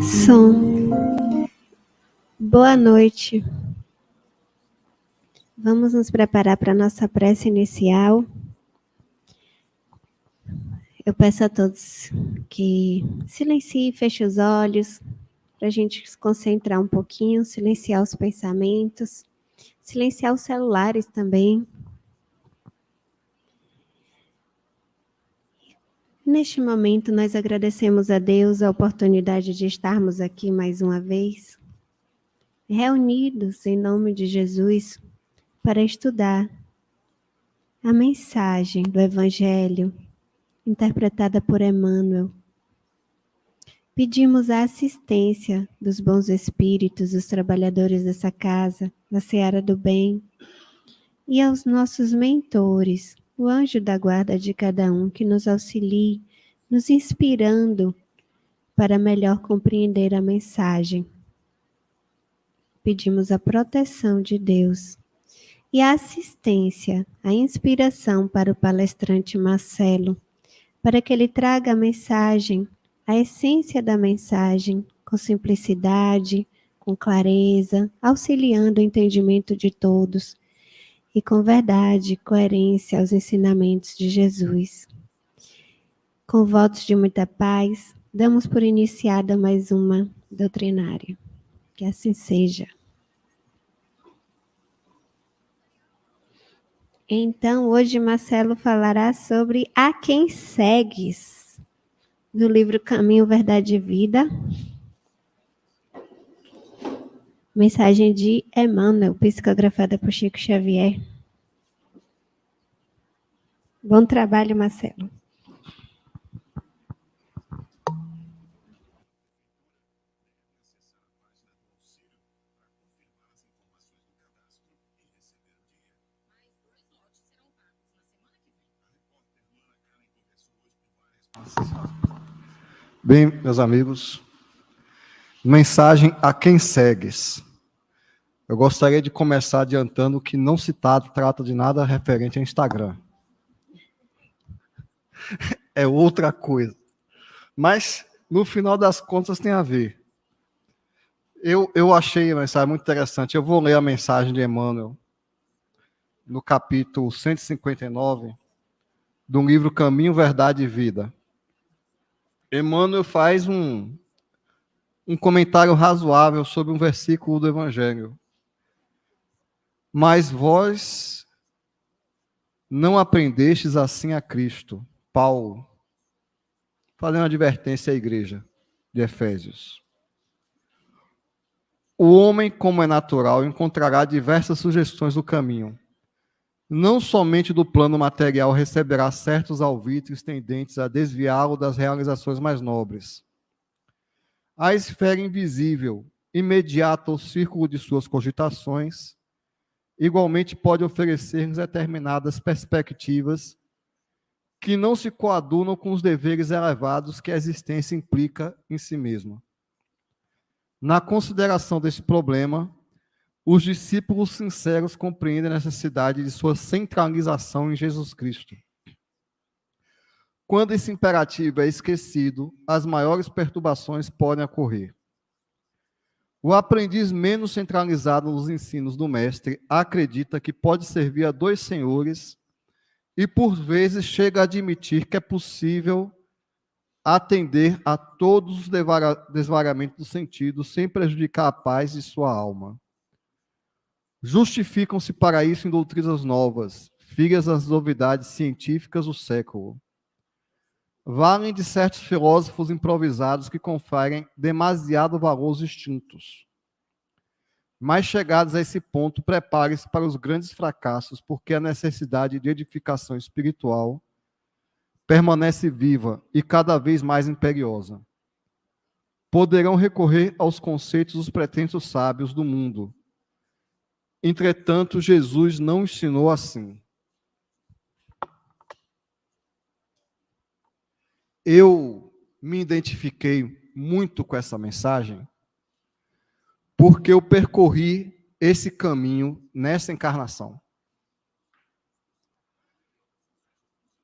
Som. Boa noite. Vamos nos preparar para a nossa prece inicial. Eu peço a todos que silenciem e fechem os olhos, para a gente se concentrar um pouquinho, silenciar os pensamentos, silenciar os celulares também. Neste momento, nós agradecemos a Deus a oportunidade de estarmos aqui mais uma vez, reunidos em nome de Jesus, para estudar a mensagem do Evangelho, interpretada por Emmanuel. Pedimos a assistência dos bons espíritos, dos trabalhadores dessa casa, da Seara do Bem, e aos nossos mentores, o anjo da guarda de cada um, que nos auxilie, nos inspirando para melhor compreender a mensagem. Pedimos a proteção de Deus e a assistência, a inspiração para o palestrante Marcelo, para que ele traga a mensagem, a essência da mensagem, com simplicidade, com clareza, auxiliando o entendimento de todos e com verdade e coerência aos ensinamentos de Jesus. Com votos de muita paz, damos por iniciada mais uma doutrinária. Que assim seja. Então, hoje Marcelo falará sobre A Quem Segues, do livro Caminho, Verdade e Vida. Mensagem de Emmanuel, psicografada por Chico Xavier. Bom trabalho, Marcelo. Bem, meus amigos, mensagem a quem segues. Eu gostaria de começar adiantando que não se trata de nada referente a Instagram. É outra coisa. Mas, no final das contas, tem a ver. Eu achei a mensagem muito interessante. Eu vou ler a mensagem de Emmanuel, no capítulo 159, do livro Caminho, Verdade e Vida. Emmanuel faz um comentário razoável sobre um versículo do Evangelho. Mas vós não aprendestes assim a Cristo. Paulo, fazendo uma advertência à igreja de Efésios. O homem, como é natural, encontrará diversas sugestões no caminho. Não somente do plano material receberá certos alvitres tendentes a desviá-lo das realizações mais nobres. A esfera invisível, imediata ao círculo de suas cogitações, igualmente pode oferecer-nos determinadas perspectivas que não se coadunam com os deveres elevados que a existência implica em si mesma. Na consideração desse problema, os discípulos sinceros compreendem a necessidade de sua centralização em Jesus Cristo. Quando esse imperativo é esquecido, as maiores perturbações podem ocorrer. O aprendiz menos centralizado nos ensinos do mestre acredita que pode servir a dois senhores e, por vezes, chega a admitir que é possível atender a todos os desvariamentos do sentido sem prejudicar a paz de sua alma. Justificam-se para isso em doutrinas novas, filhas das novidades científicas do século. Valem de certos filósofos improvisados que conferem demasiado valor aos instintos. Mas chegados a esse ponto, prepare-se para os grandes fracassos, porque a necessidade de edificação espiritual permanece viva e cada vez mais imperiosa. Poderão recorrer aos conceitos dos pretensos sábios do mundo. Entretanto, Jesus não ensinou assim. Eu me identifiquei muito com essa mensagem porque eu percorri esse caminho nessa encarnação.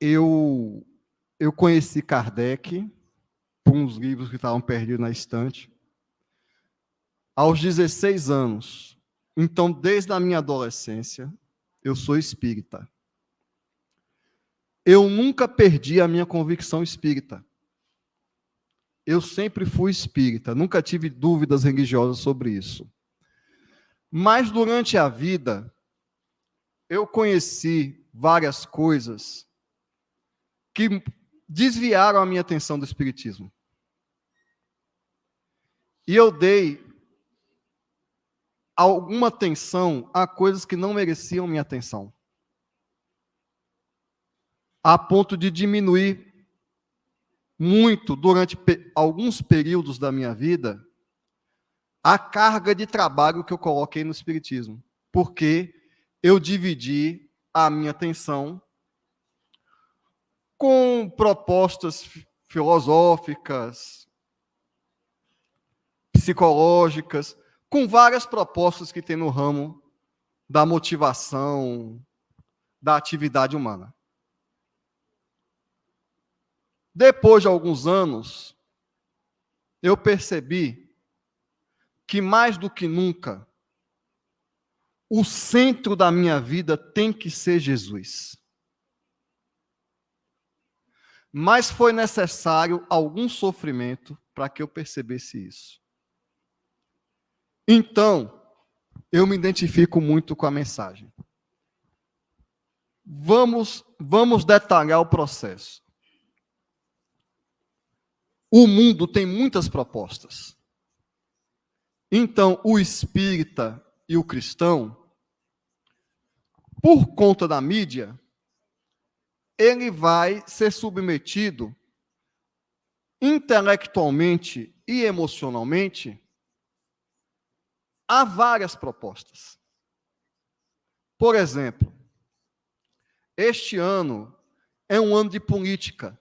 Eu conheci Kardec por uns livros que estavam perdidos na estante. aos 16 anos. Então, desde a minha adolescência, eu sou espírita. Eu nunca perdi a minha convicção espírita. Eu sempre fui espírita, nunca tive dúvidas religiosas sobre isso. Mas durante a vida, eu conheci várias coisas que desviaram a minha atenção do espiritismo. E eu dei alguma atenção a coisas que não mereciam minha atenção, a ponto de diminuir muito, durante alguns períodos da minha vida, a carga de trabalho que eu coloquei no espiritismo, porque eu dividi a minha atenção com propostas filosóficas, psicológicas, com várias propostas que tem no ramo da motivação, da atividade humana. Depois de alguns anos, eu percebi que, mais do que nunca, o centro da minha vida tem que ser Jesus. Mas foi necessário algum sofrimento para que eu percebesse isso. Então, eu me identifico muito com a mensagem. Vamos detalhar o processo. O mundo tem muitas propostas. Então, o espírita e o cristão, por conta da mídia, ele vai ser submetido intelectualmente e emocionalmente a várias propostas. Por exemplo, este ano é um ano de política.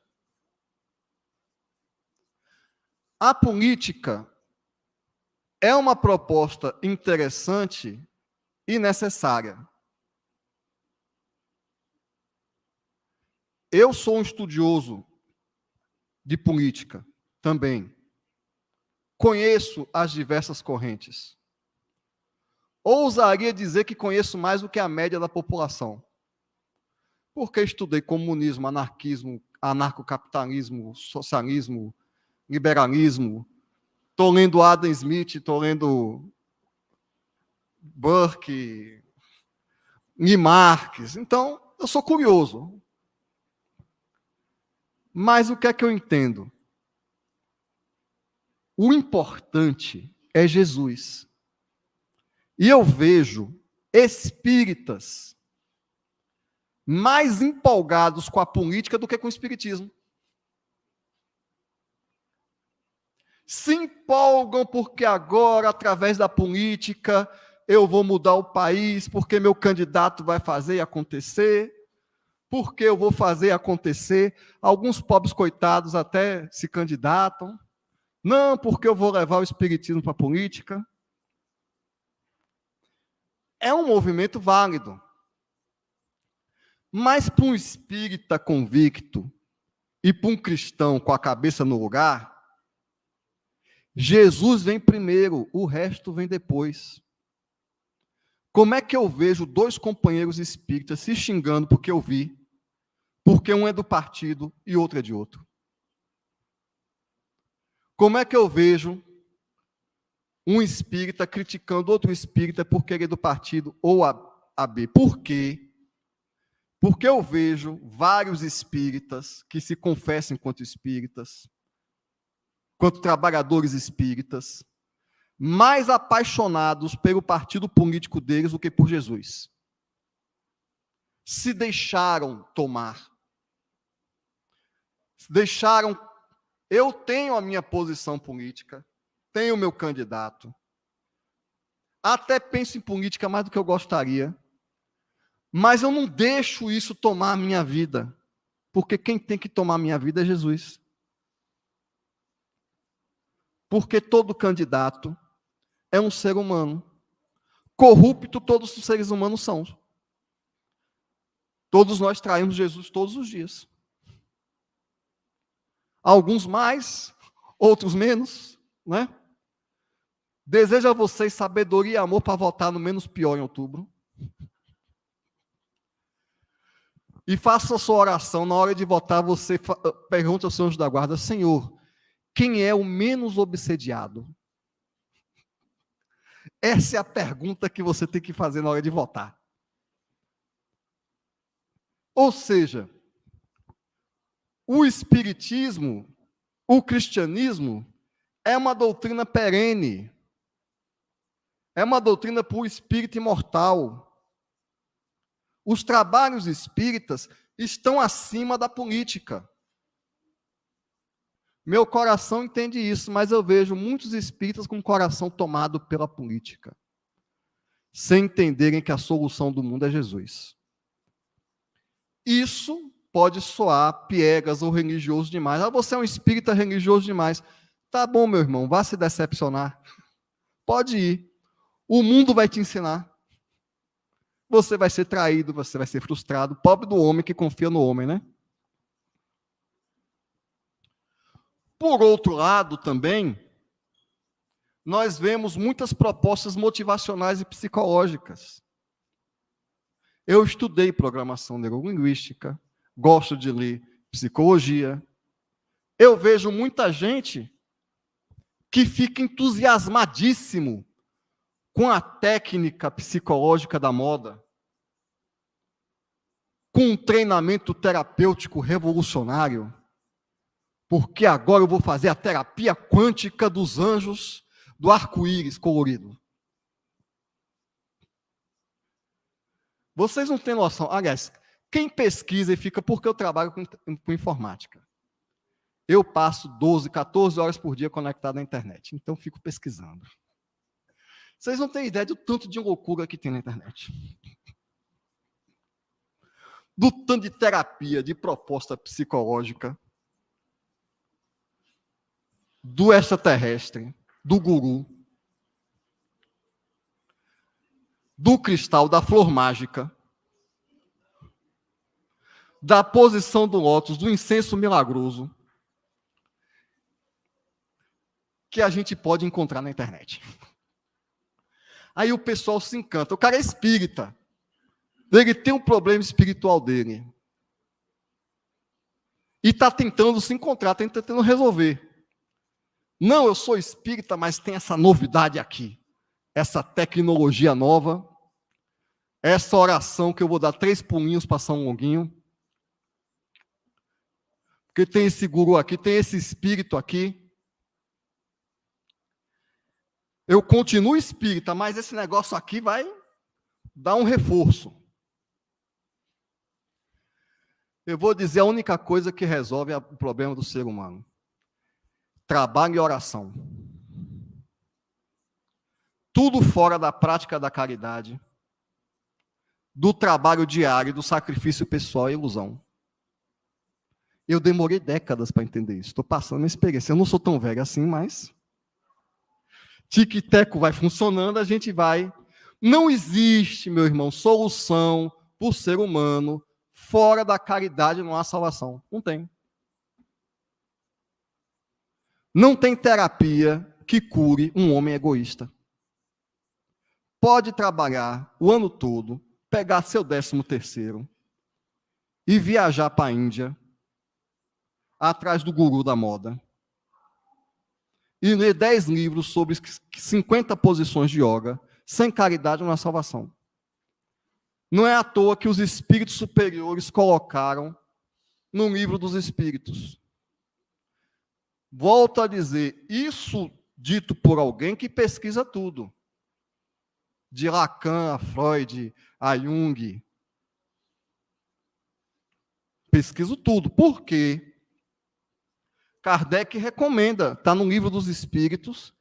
A política é uma proposta interessante e necessária. Eu sou um estudioso de política também. Conheço as diversas correntes. Ousaria dizer que conheço mais do que a média da população. Porque estudei comunismo, anarquismo, anarcocapitalismo, socialismo, liberalismo. Estou lendo Adam Smith, estou lendo Burke, Marx. Então, eu sou curioso. Mas o que é que eu entendo? O importante é Jesus. E eu vejo espíritas mais empolgados com a política do que com o espiritismo. Se empolgam porque agora, através da política, eu vou mudar o país, porque meu candidato vai fazer acontecer, porque eu vou fazer acontecer. Alguns pobres coitados até se candidatam. Não, porque eu vou levar o espiritismo para a política. É um movimento válido. Mas para um espírita convicto e para um cristão com a cabeça no lugar, Jesus vem primeiro, o resto vem depois. Como é que eu vejo dois companheiros espíritas se xingando porque eu vi, porque um é do partido e outro é de outro? Como é que eu vejo um espírita criticando outro espírita porque ele é do partido ou a B? Por quê? Porque eu vejo vários espíritas que se confessam enquanto espíritas, quanto trabalhadores espíritas, mais apaixonados pelo partido político deles do que por Jesus. Se deixaram tomar. Deixaram. Eu tenho a minha posição política, tenho o meu candidato, até penso em política mais do que eu gostaria, mas eu não deixo isso tomar a minha vida, porque quem tem que tomar a minha vida é Jesus. Porque todo candidato é um ser humano. Corrupto todos os seres humanos são. Todos nós traímos Jesus todos os dias. Alguns mais, outros menos, né? Desejo a vocês sabedoria e amor para votar no menos pior em outubro. E faça a sua oração. Na hora de votar, você pergunta ao seu anjo da guarda: Senhor, quem é o menos obsediado? Essa é a pergunta que você tem que fazer na hora de votar. Ou seja, o espiritismo, o cristianismo, é uma doutrina perene. É uma doutrina para o espírito imortal. Os trabalhos espíritas estão acima da política. Meu coração entende isso, mas eu vejo muitos espíritas com o coração tomado pela política, sem entenderem que a solução do mundo é Jesus. Isso pode soar piegas ou religioso demais. Ah, você é um espírita religioso demais. Tá bom, meu irmão, vá se decepcionar. Pode ir. O mundo vai te ensinar. Você vai ser traído, você vai ser frustrado. Pobre do homem que confia no homem, né? Por outro lado, também, nós vemos muitas propostas motivacionais e psicológicas. Eu estudei programação neurolinguística, gosto de ler psicologia. Eu vejo muita gente que fica entusiasmadíssimo com a técnica psicológica da moda, com um treinamento terapêutico revolucionário, porque agora eu vou fazer a terapia quântica dos anjos do arco-íris colorido. Vocês não têm noção. Aliás, quem pesquisa e fica, porque eu trabalho com informática. Eu passo 12, 14 horas por dia conectado à internet, então fico pesquisando. Vocês não têm ideia do tanto de loucura que tem na internet. Do tanto de terapia, de proposta psicológica, do extraterrestre, do guru, do cristal, da flor mágica, da posição do lótus, do incenso milagroso, que a gente pode encontrar na internet. Aí o pessoal se encanta. O cara é espírita. Ele tem um problema espiritual dele. E está tentando se encontrar, está tentando resolver. Não, eu sou espírita, mas tem essa novidade aqui. Essa tecnologia nova. Essa oração que eu vou dar 3 pulinhos para São Longuinho. Porque tem esse guru aqui, tem esse espírito aqui. Eu continuo espírita, mas esse negócio aqui vai dar um reforço. Eu vou dizer a única coisa que resolve o problema do ser humano. Trabalho e oração. Tudo fora da prática da caridade, do trabalho diário, do sacrifício pessoal é ilusão. Eu demorei décadas para entender isso. Estou passando uma experiência. Eu não sou tão velho assim, mas tic-teco vai funcionando, a gente vai. Não existe, meu irmão, solução para o ser humano. Fora da caridade não há salvação. Não tem. Não tem terapia que cure um homem egoísta. Pode trabalhar o ano todo, pegar seu 13º e viajar para a Índia, atrás do guru da moda, e ler 10 livros sobre 50 posições de yoga, sem caridade não há salvação. Não é à toa que os espíritos superiores colocaram no livro dos espíritos. Volto a dizer, isso dito por alguém que pesquisa tudo. De Lacan, a Freud, a Jung. Pesquiso tudo. Por quê? Kardec recomenda, está no livro dos Espíritos,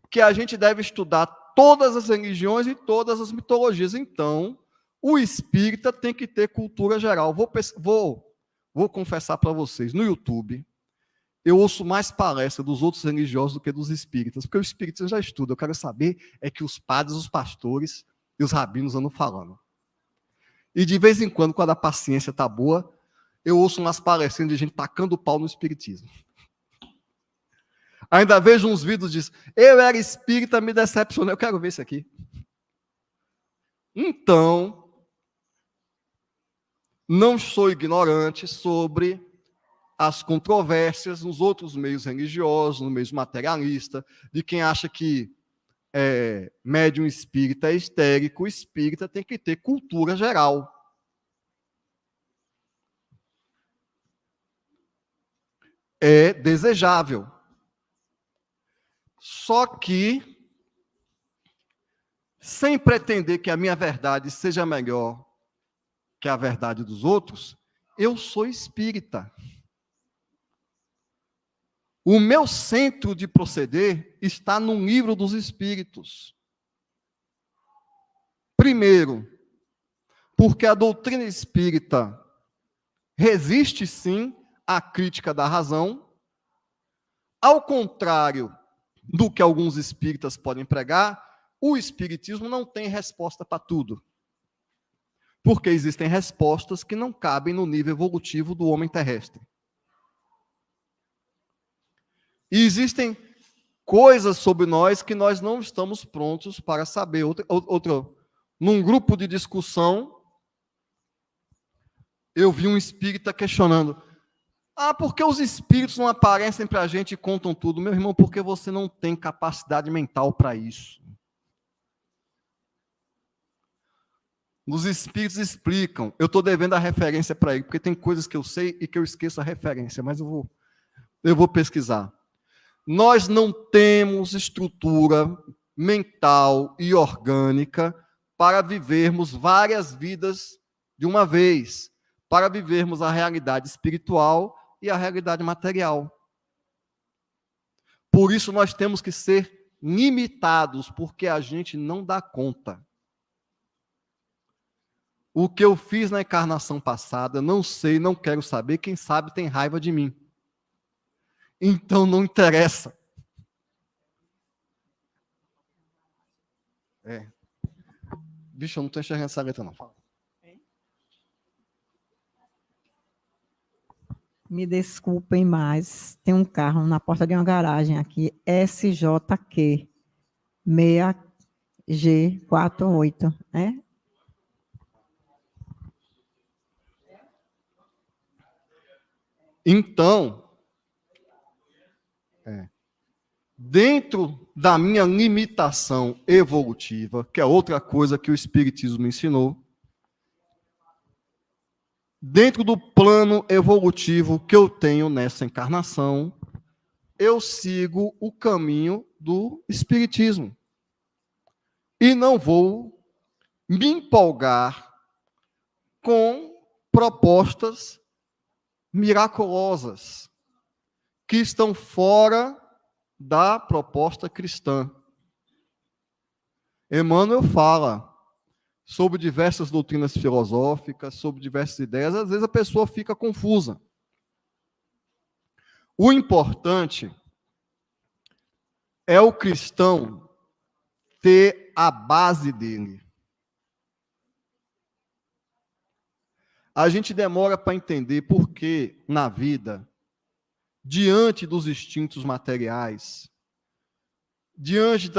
que a gente deve estudar todas as religiões e todas as mitologias. Então, o espírita tem que ter cultura geral. Vou confessar para vocês, no YouTube, eu ouço mais palestra dos outros religiosos do que dos espíritas, porque o espírita já estuda. Eu quero saber é que os padres, os pastores e os rabinos andam falando. E de vez em quando, quando a paciência está boa, eu ouço umas palestras de gente tacando o pau no espiritismo. Ainda vejo uns vídeos disso. Eu era espírita, me decepcionei. Eu quero ver isso aqui. Então, não sou ignorante sobre as controvérsias nos outros meios religiosos, no meio materialista, de quem acha que médium espírita é histérico, o espírita tem que ter cultura geral. É desejável. Só que, sem pretender que a minha verdade seja melhor que a verdade dos outros, eu sou espírita. O meu centro de proceder está no livro dos Espíritos. Primeiro, porque a doutrina espírita resiste, sim, à crítica da razão, ao contrário do que alguns espíritas podem pregar, o espiritismo não tem resposta para tudo. Porque existem respostas que não cabem no nível evolutivo do homem terrestre. E existem coisas sobre nós que nós não estamos prontos para saber. Num grupo de discussão, eu vi um espírita questionando: por que os espíritos não aparecem para a gente e contam tudo? Meu irmão, porque você não tem capacidade mental para isso. Os espíritos explicam. Eu estou devendo a referência para ele, porque tem coisas que eu sei e que eu esqueço a referência, mas eu vou pesquisar. Nós não temos estrutura mental e orgânica para vivermos várias vidas de uma vez, para vivermos a realidade espiritual e a realidade material. Por isso nós temos que ser limitados, porque a gente não dá conta. O que eu fiz na encarnação passada, não sei, não quero saber, quem sabe tem raiva de mim. Então não interessa. Bicho, eu não estou enxergando essa letra, não. Fala. Me desculpem, mas tem um carro na porta de uma garagem aqui, SJQ 6G48, né? Então, dentro da minha limitação evolutiva, que é outra coisa que o Espiritismo me ensinou, dentro do plano evolutivo que eu tenho nessa encarnação, eu sigo o caminho do Espiritismo. E não vou me empolgar com propostas miraculosas que estão fora da proposta cristã. Emmanuel fala sobre diversas doutrinas filosóficas, sobre diversas ideias, às vezes a pessoa fica confusa. O importante é o cristão ter a base dele. A gente demora para entender por que, na vida, diante dos instintos materiais, diante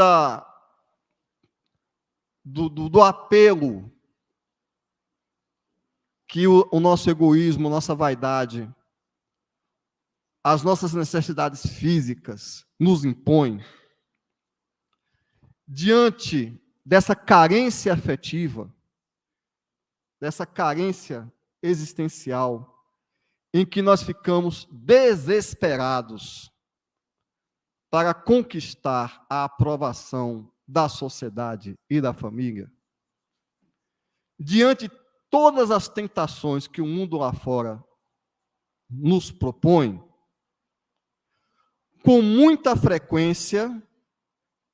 do apelo que o nosso egoísmo, nossa vaidade, as nossas necessidades físicas nos impõem, diante dessa carência afetiva, dessa carência existencial, em que nós ficamos desesperados para conquistar a aprovação da sociedade e da família, diante de todas as tentações que o mundo lá fora nos propõe, com muita frequência,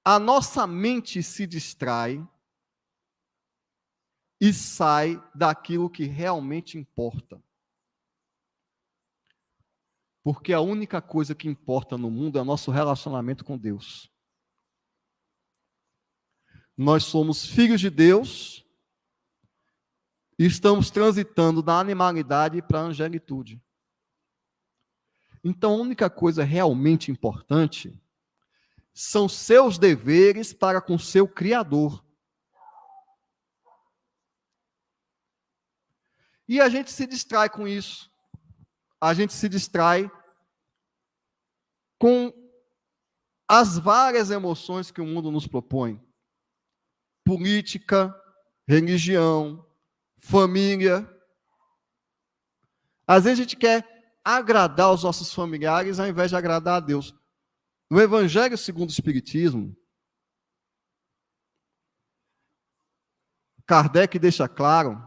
a nossa mente se distrai e sai daquilo que realmente importa. Porque a única coisa que importa no mundo é o nosso relacionamento com Deus. Nós somos filhos de Deus e estamos transitando da animalidade para a angelitude. Então, a única coisa realmente importante são seus deveres para com seu Criador. E a gente se distrai com isso. A gente se distrai com as várias emoções que o mundo nos propõe. Política, religião, família. Às vezes a gente quer agradar os nossos familiares ao invés de agradar a Deus. No Evangelho segundo o Espiritismo, Kardec deixa claro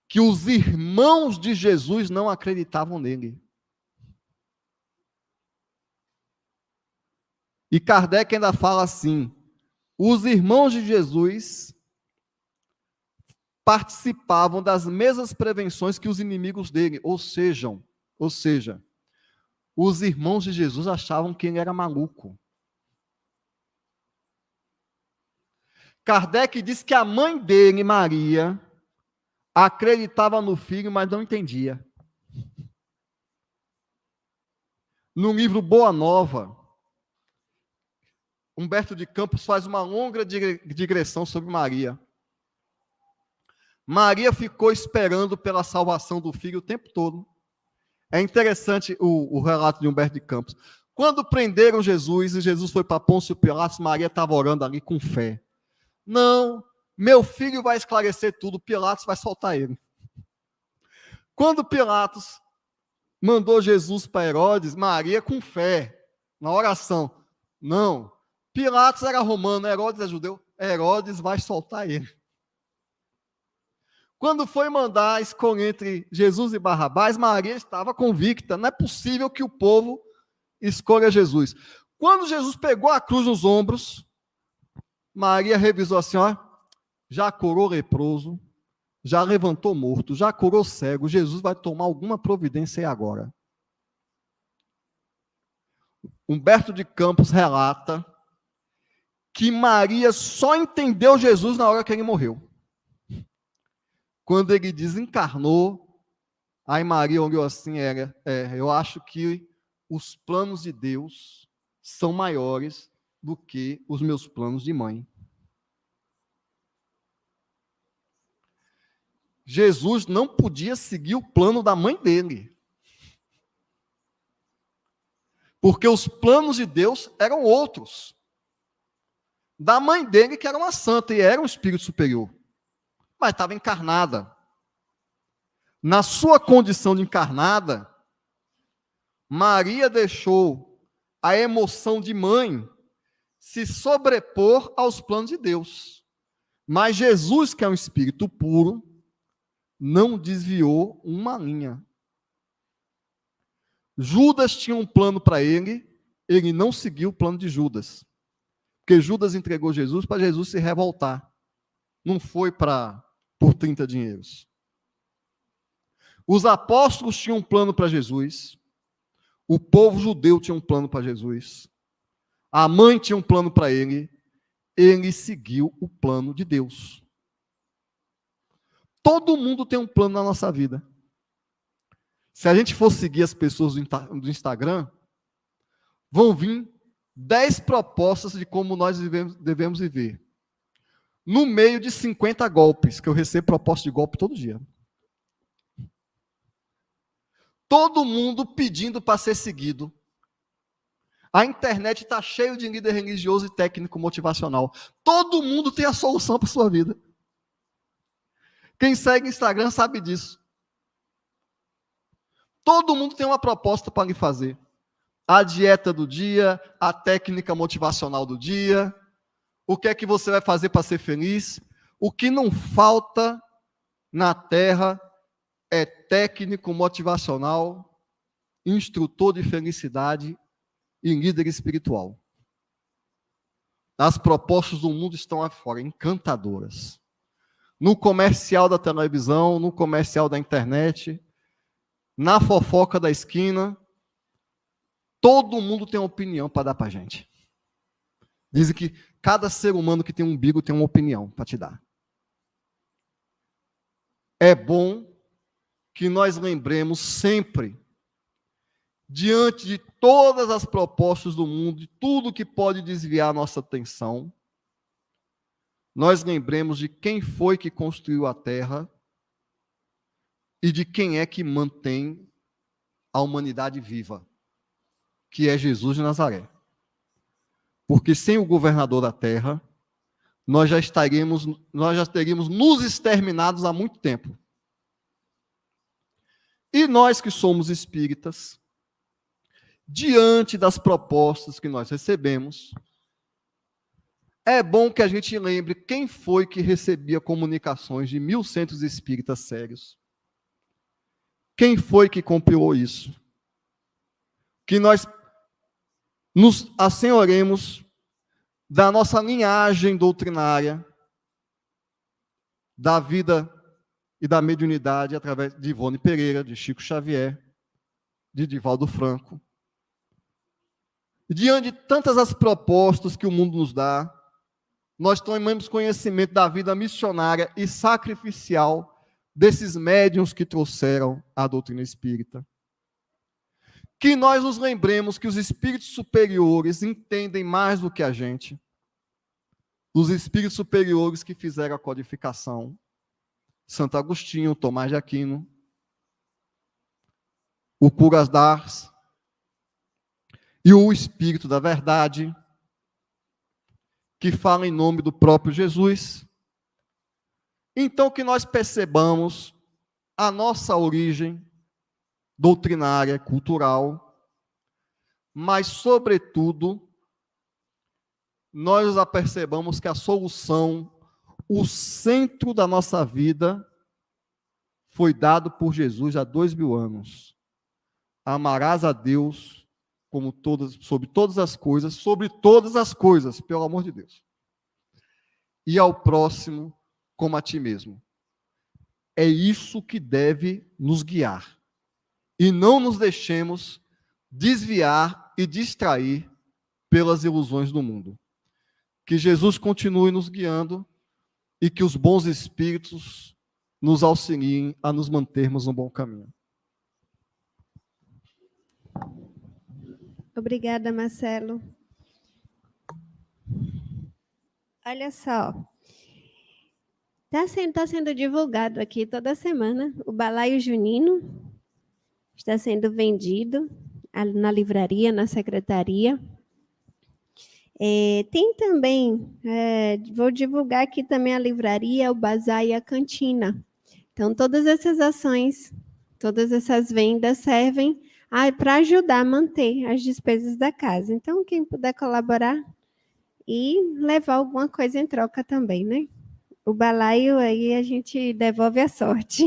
que os irmãos de Jesus não acreditavam nele. E Kardec ainda fala assim: os irmãos de Jesus participavam das mesmas prevenções que os inimigos dele, ou seja, os irmãos de Jesus achavam que ele era maluco. Kardec diz que a mãe dele, Maria, acreditava no filho, mas não entendia. No livro Boa Nova, Humberto de Campos faz uma longa digressão sobre Maria. Maria ficou esperando pela salvação do filho o tempo todo. É interessante o relato de Humberto de Campos. Quando prenderam Jesus, e Jesus foi para Pôncio Pilatos, Maria estava orando ali com fé. Não, meu filho vai esclarecer tudo, Pilatos vai soltar ele. Quando Pilatos mandou Jesus para Herodes, Maria com fé, na oração. Não, Pilatos era romano, Herodes é judeu, Herodes vai soltar ele. Quando foi mandar escolher entre Jesus e Barrabás, Maria estava convicta, não é possível que o povo escolha Jesus. Quando Jesus pegou a cruz nos ombros, Maria revisou assim, ó, já curou leproso, já levantou morto, já curou cego, Jesus vai tomar alguma providência aí agora. Humberto de Campos relata que Maria só entendeu Jesus na hora que ele morreu. Quando ele desencarnou, aí Maria olhou assim, eu acho que os planos de Deus são maiores do que os meus planos de mãe. Jesus não podia seguir o plano da mãe dele. Porque os planos de Deus eram outros. Da mãe dele, que era uma santa e era um espírito superior. Mas estava encarnada. Na sua condição de encarnada, Maria deixou a emoção de mãe se sobrepor aos planos de Deus. Mas Jesus, que é um espírito puro, não desviou uma linha. Judas tinha um plano para ele não seguiu o plano de Judas. Porque Judas entregou Jesus para Jesus se revoltar. Não foi por 30 dinheiros. Os apóstolos tinham um plano para Jesus. O povo judeu tinha um plano para Jesus. A mãe tinha um plano para ele. Ele seguiu o plano de Deus. Todo mundo tem um plano na nossa vida. Se a gente for seguir as pessoas do Instagram, vão vir 10 propostas de como nós devemos viver. No meio de 50 golpes, que eu recebo proposta de golpe todo dia. Todo mundo pedindo para ser seguido. A internet está cheia de líder religioso e técnico motivacional. Todo mundo tem a solução para a sua vida. Quem segue Instagram sabe disso. Todo mundo tem uma proposta para lhe fazer. A dieta do dia, a técnica motivacional do dia, o que é que você vai fazer para ser feliz. O que não falta na Terra é técnico motivacional, instrutor de felicidade e líder espiritual. As propostas do mundo estão lá fora, encantadoras. No comercial da televisão, no comercial da internet, na fofoca da esquina, todo mundo tem uma opinião para dar para a gente. Dizem que cada ser humano que tem um umbigo tem uma opinião para te dar. É bom que nós lembremos sempre diante de todas as propostas do mundo, de tudo que pode desviar a nossa atenção, nós lembremos de quem foi que construiu a terra e de quem é que mantém a humanidade viva, que é Jesus de Nazaré. Porque sem o governador da terra, nós já teríamos nos exterminados há muito tempo. E nós que somos espíritas, diante das propostas que nós recebemos, é bom que a gente lembre quem foi que recebia comunicações de 1.000 centros espíritas sérios. Quem foi que compilou isso? Que nós nos assenhoremos da nossa linhagem doutrinária, da vida e da mediunidade através de Ivone Pereira, de Chico Xavier, de Divaldo Franco. Diante de tantas as propostas que o mundo nos dá, nós tomamos conhecimento da vida missionária e sacrificial desses médiuns que trouxeram a doutrina espírita. Que nós nos lembremos que os espíritos superiores entendem mais do que a gente. Os espíritos superiores que fizeram a codificação. Santo Agostinho, Tomás de Aquino, o Curas d'Ars e o Espírito da Verdade, que fala em nome do próprio Jesus. Então, que nós percebamos a nossa origem doutrinária, cultural, mas, sobretudo, nós apercebamos que a solução, o centro da nossa vida, foi dado por Jesus há 2.000 anos. Amarás a Deus sobre todas as coisas, pelo amor de Deus. E ao próximo como a ti mesmo. É isso que deve nos guiar. E não nos deixemos desviar e distrair pelas ilusões do mundo. Que Jesus continue nos guiando e que os bons espíritos nos auxiliem a nos mantermos no bom caminho. Obrigada, Marcelo. Olha só. Está sendo divulgado aqui toda semana o balaio junino. Está sendo vendido na livraria, na secretaria. Tem também, vou divulgar aqui também a livraria, o bazar e a cantina. Então, todas essas ações, todas essas vendas servem para ajudar a manter as despesas da casa. Então, quem puder colaborar e levar alguma coisa em troca também, né? O balaio aí a gente devolve a sorte.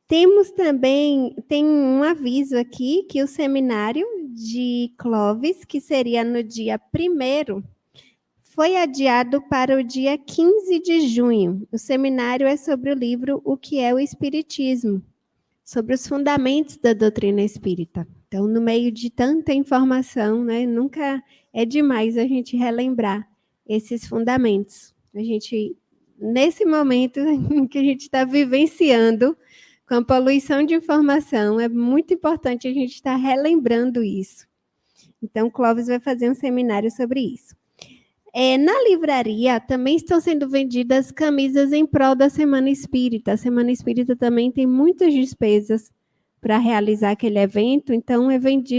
Temos também, tem um aviso aqui que o seminário de Clovis, que seria no dia 1º, foi adiado para o dia 15 de junho. O seminário é sobre o livro O que é o Espiritismo, sobre os fundamentos da doutrina espírita. Então, no meio de tanta informação, né, nunca é demais a gente relembrar esses fundamentos. A gente, nesse momento que a gente está vivenciando com a poluição de informação, é muito importante a gente estar relembrando isso. Então, Clóvis vai fazer um seminário sobre isso. Na livraria também estão sendo vendidas camisas em prol da Semana Espírita. A Semana Espírita também tem muitas despesas para realizar aquele evento, então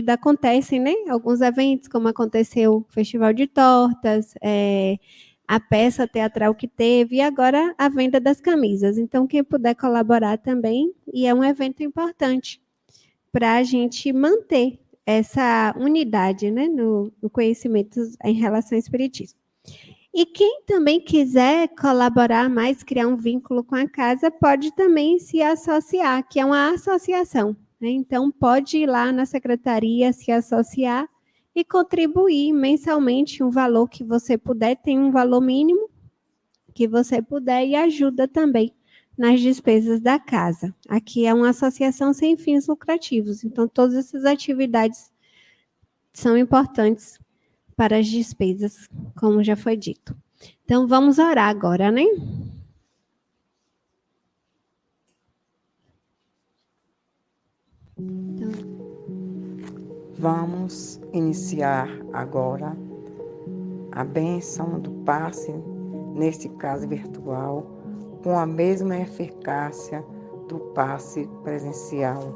acontecem, né? Alguns eventos, como aconteceu o Festival de Tortas, a peça teatral que teve, e agora a venda das camisas. Então, quem puder colaborar também, e é um evento importante para a gente manter essa unidade, né, no conhecimento em relação ao espiritismo. E quem também quiser colaborar mais, criar um vínculo com a casa, pode também se associar, que é uma associação, né? Então, pode ir lá na secretaria, se associar e contribuir mensalmente um valor que você puder, tem um valor mínimo que você puder e ajuda também nas despesas da casa. Aqui é uma associação sem fins lucrativos, então todas essas atividades são importantes para as despesas, como já foi dito. Então, vamos orar agora, né? Vamos iniciar agora a bênção do passe, neste caso virtual, com a mesma eficácia do passe presencial.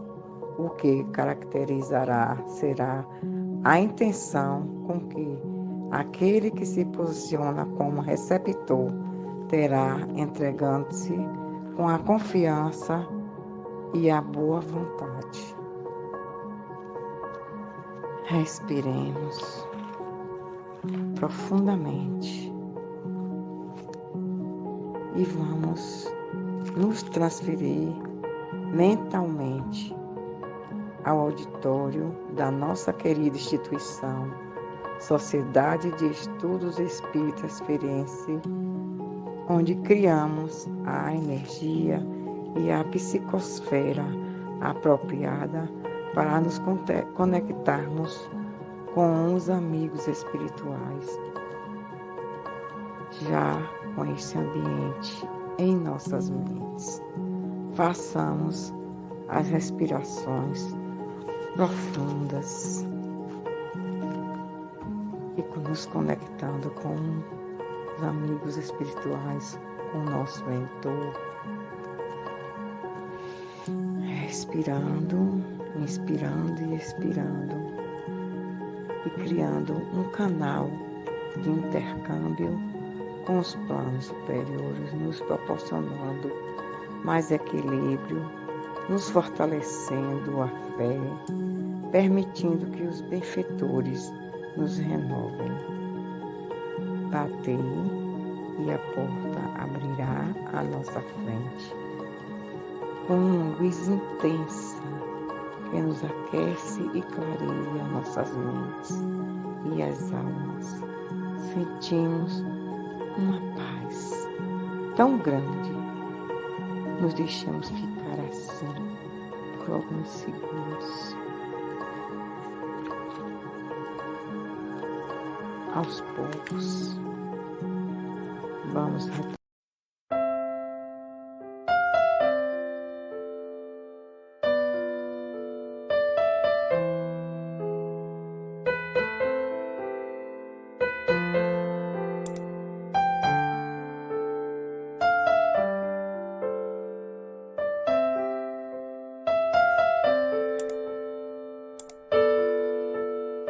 O que caracterizará será a intenção com que aquele que se posiciona como receptor terá, entregando-se com a confiança e a boa vontade. Respiremos profundamente e vamos nos transferir mentalmente ao auditório da nossa querida instituição, Sociedade de Estudos Espíritas Feirense, onde criamos a energia e a psicosfera apropriada para nos conectarmos com os amigos espirituais. Já com esse ambiente em nossas mentes, façamos as respirações profundas e nos conectando com os amigos espirituais, com o nosso mentor. Respirando, inspirando e expirando e criando um canal de intercâmbio com os planos superiores, nos proporcionando mais equilíbrio, nos fortalecendo a fé, permitindo que os benfeitores nos renovem. Batei e a porta abrirá à nossa frente, com uma luz intensa que nos aquece e clareia nossas mentes e as almas. Sentimos uma paz tão grande. Nos deixamos ficar assim por alguns segundos. Aos poucos, vamos